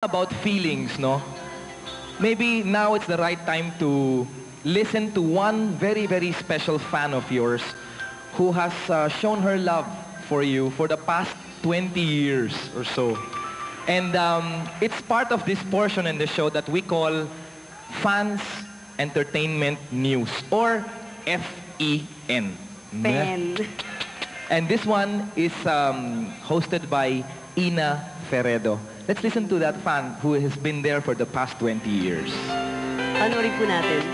About feelings, no? Maybe now it's the right time to listen to one very, very special fan of yours who has shown her love for you for the past 20 years or so. And it's part of this portion in the show that we call Fans Entertainment News, or FEN. Pen. And this one is hosted by Ina Ferredo. Let's listen to that fan who has been there for the past 20 years. Panorin po natin.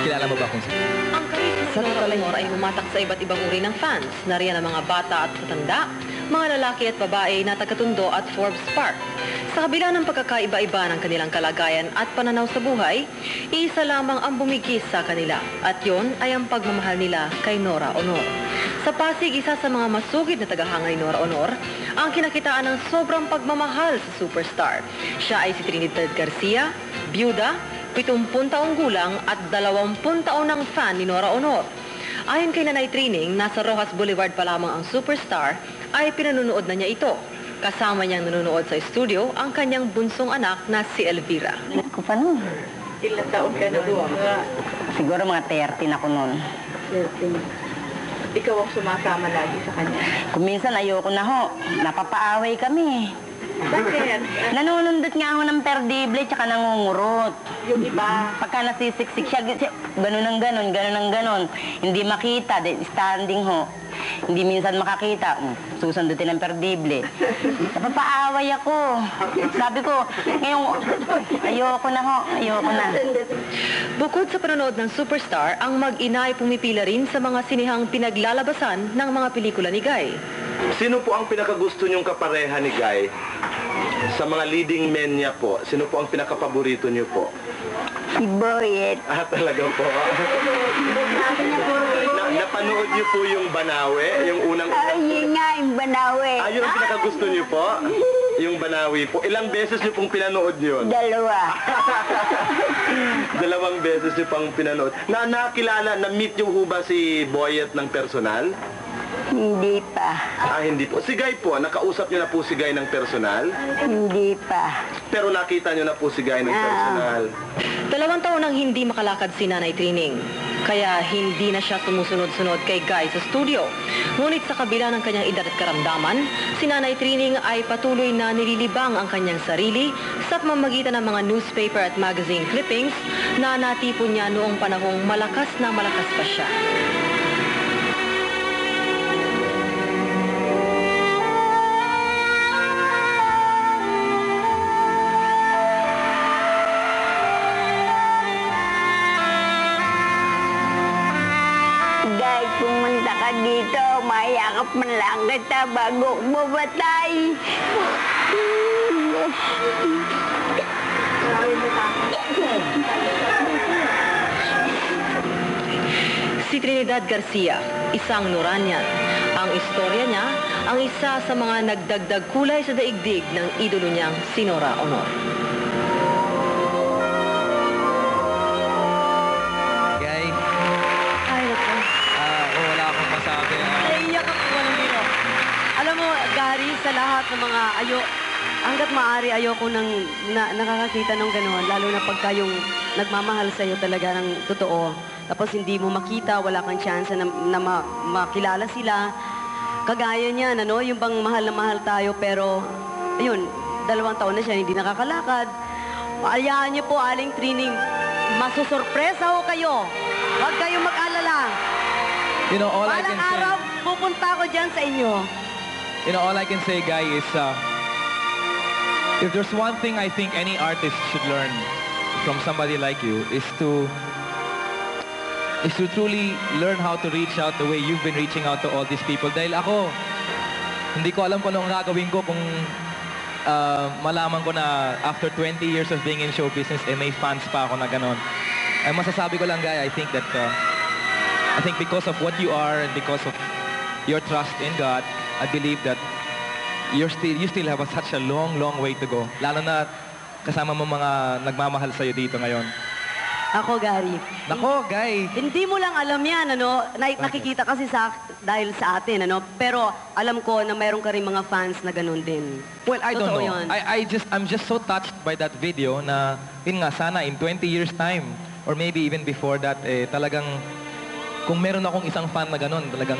Kilala mo ba kung sino? Ang karisma ni Nora Honor ay humatak sa iba't ibang uri ng fans. Nariyan ang mga bata at matanda, mga lalaki at babae na taga-Tondo at Forbes Park. Sa kabila ng pagkakaiba-iba ng kanilang kalagayan at pananaw sa buhay, isa lamang ang bumigis sa kanila. At yon ay ang pagmamahal nila kay Nora Honor. Sa Pasig, isa sa mga masugid na tagahanga ni Nora Honor ang kinakitaan ng sobrang pagmamahal sa superstar. Siya ay si Trinidad Garcia, byuda, 70 taong gulang at 20 taon ng fan ni Nora Honor. Ayon kay Nanay Trining, nasa Rojas Boulevard pa lamang ang superstar ay pinanunood na niya ito. Kasama niyang nanonood sa studio ang kanyang bunsong anak na si Elvira. Ko pa nun. Ilang taon ka na doon? Siguro mga 30 na ko nun. 13. Ikaw ang sumasama lagi sa kanya. Kung minsan ayoko na ho. Napapaaway kami. Bakit? Nanunundot nga ako ng perdible tsaka nangungurot. Yung iba. Pagka nasisiksik siya, ganun ang ganun, ganun ang ganun. Hindi makita, standing ho. Hindi minsan makakita, susundutin ng perdible. Napapaaway ako. Sabi ko, ngayon, ayoko na ho, ayoko na. Bukod sa panonood ng superstar, ang mag-ina ay pumipila rin sa mga sinihang pinaglalabasan ng mga pelikula ni Guy. Sino po ang pinakagusto niyong kapareha ni Guy? Sa mga leading men niya po, sino po ang pinakapaborito niyo po? Si Boyet. Ah, talaga po. Napanood niyo po yung Banawe, yung unang... Yun nga, yung Banawe. Ah, yun ang pinakagusto niyo po? Yung Banawi po. Ilang beses niyo pong pinanood yun? 2. Dalawang beses niyo pang pinanood. Nakilala, na-meet niyo po ba si Boyet ng personal? Hindi pa. Ah, hindi po. Si Guy po, nakausap niyo na po si Guy ng personal? Hindi pa. Pero nakita niyo na po si Guy ng personal? 2 taon nang hindi makalakad si Nanay Trining. Kaya hindi na siya sumusunod-sunod kay Guy sa studio. Ngunit sa kabila ng kanyang edad at karamdaman, si Nanay Trining ay patuloy na nililibang ang kanyang sarili sa pamamagitan ng mga newspaper at magazine clippings na natipon niya noong panahong malakas na malakas pa siya. Guy, pumunta ka dito, mayakap man lang kita bago bumatay. Si Trinidad Garcia, isang Noranian. Ang istorya niya, ang isa sa mga nagdagdag kulay sa daigdig ng idolo niyang si Nora Honor. Guy, Ay, naku. wala akong masabi. Naiiyak ako walang biro. Alam mo, Gary, sa lahat ng mga hanggat maaari ayoko nang nakakakita ng gano'n, lalo na pagka yung nagmamahal sa'yo talaga ng totoo. Tapos hindi mo makita, wala kang chance na makilala sila. Kagaya niya, ano, yung bang mahal na mahal tayo, pero, ayun, 2 taon na siya, hindi nakakalakad. Ayahan niyo po, Aling Trining, masusurpresa ho kayo. Huwag kayong mag-alala. You know, all I Balang can say... araw, pupunta ako dyan sa inyo. You know, all I can say, Guy, is if there's one thing I think any artist should learn from somebody like you is to truly learn how to reach out the way you've been reaching out to all these people. Dahil ako, hindi ko alam kung anong gagawin ko kung malaman ko na after 20 years of being in show business, may fans pa ako na ganon. Ay masasabi ko lang, Guy, I think because of what you are and because of your trust in God, I believe that you still have such a long way to go. Lalo na kasama mo mga nagmamahal sa'yo dito ngayon. Ako, Gary. Nako, Guy. Hindi mo lang alam yan, ano? Nakikita kasi dahil sa atin, ano? Pero alam ko na mayroon ka rin mga fans na ganun din. Well, I don't Totoo know. yun. I'm just so touched by that video na, yun nga, sana in 20 years time, or maybe even before that, talagang, kung meron akong isang fan na ganun, talagang,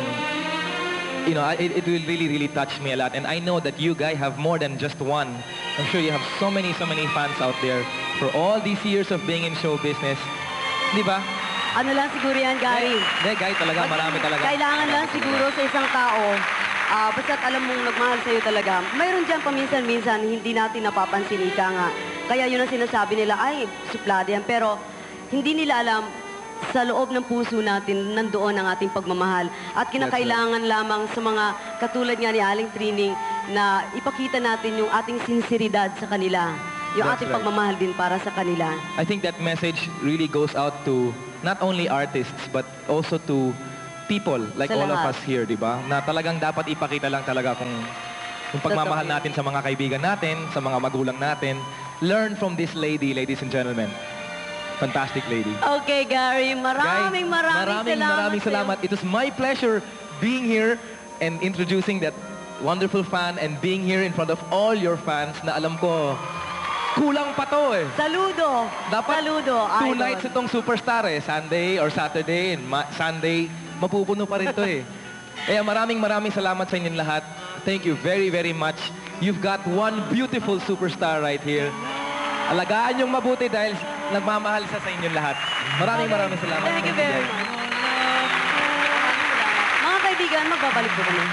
you know, it will really, really touch me a lot. And I know that you guys have more than just one. I'm sure you have so many fans out there for all these years of being in show business. Di ba? Ano lang siguro yan, Gary? Hindi, Guy, talaga, marami talaga. Kailangan lang siguro sa isang tao, basta't alam mong nagmahal sa'yo talaga. Mayroon dyan paminsan-minsan, hindi natin napapansin, ika nga. Kaya yun ang sinasabi nila, ay, suplada yan. Pero hindi nila alam, sa loob ng puso natin, nandoon ang ating pagmamahal. At kinakailangan lamang sa mga katulad nga ni Aling Trining na ipakita natin yung ating sinseridad sa kanila. Yung That's ating right. pagmamahal din para sa kanila. I think that message really goes out to not only artists, but also to people like Sa all of lahat. us here, di ba? Na talagang dapat ipakita lang talaga kung yung pagmamahal Totoo. natin sa mga kaibigan natin, sa mga magulang natin. Learn from this lady, ladies and gentlemen. Fantastic lady. Okay, Gary. Maraming salamat. It was my pleasure being here and introducing that wonderful fan and being here in front of all your fans na alam ko, kulang pa to eh. Saludo. Dapat Saludo. 2 idol. nights itong Superstar eh. Sunday or Saturday and Sunday, mapupuno pa rin to eh. Kaya maraming salamat sa inyong lahat. Thank you very, very much. You've got one beautiful superstar right here. Alagaan niyong mabuti dahil nagmamahal sa inyong lahat. Maraming salamat. Thank you very much. Mga kaibigan, magbabalik po kami.